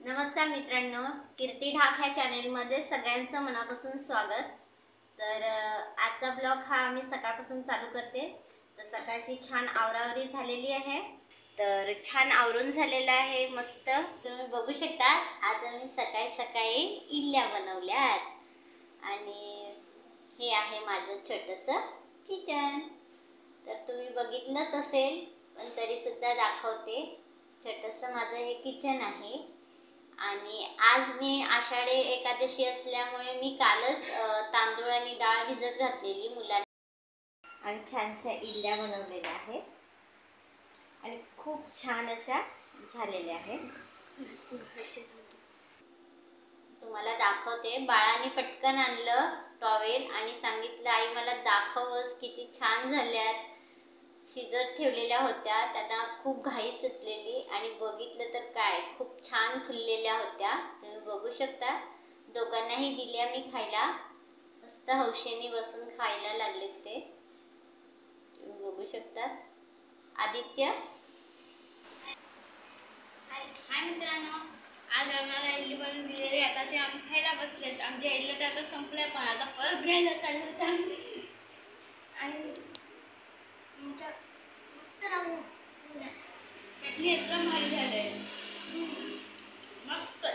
नमस्कार मित्रांनो, कीर्ती ढाक ह्या चॅनेलमध्ये सगळ्यांचं मनापासून स्वागत। तर आजचा ब्लॉग हा आम्ही सकाळपासून चालू करते। तर सकाळची छान आवरावरी झालेली आहे। तर छान आवरून झालेला आहे मस्त। तुम्ही बघू शकता आज आम्ही सकाळी सकाळी इडल्या बनवल्यात आणि हे आहे माझं छोटंसं किचन। तर तुम्ही बघितलंच असेल पण तरी सुद्धा दाखवते। छोटंसं माझं हे किचन आहे आणि आज मी आषाढी एकादशी असल्यामुळे मी कालच तांदूळ आणि डाळ भिजत घातलेली मुलांना आणि छानशा इडल्या बनवलेल्या आहेत आणि खूप छान अशा झालेल्या आहेत। तुम्हाला दाखवते। बाळाने पटकन आणलं टॉवेल आणि सांगितलं आई मला दाखवच किती छान झाल्यात। शिजत ठेवलेल्या होत्या, त्यांना खूप घाई सुटलेली आणि बघितलं तर काय खूप छान फुललेल्या होत्या। तुम्ही बघू शकता। दोघांनाही दिल्या मी खायला, मस्त हौशेने बसून खायला लागले ते। तुम्ही बघू शकता। आदित्य हाय मित्रांनो, आज आम्हाला इडली बनवून दिलेली। आता ते आम्ही खायला बसलेत। आमच्या इडल्या तर आता संपल्या पण आता परत घ्यायला चाललो होतो आणि मस्त राहू चटणी एकदम भारी झाले, मस्त।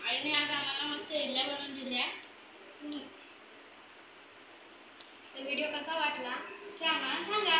आईने आज आम्हाला मस्त इडल्या बनवून दिल्या। व्हिडिओ कसा वाटला ते आम्हाला सांगा।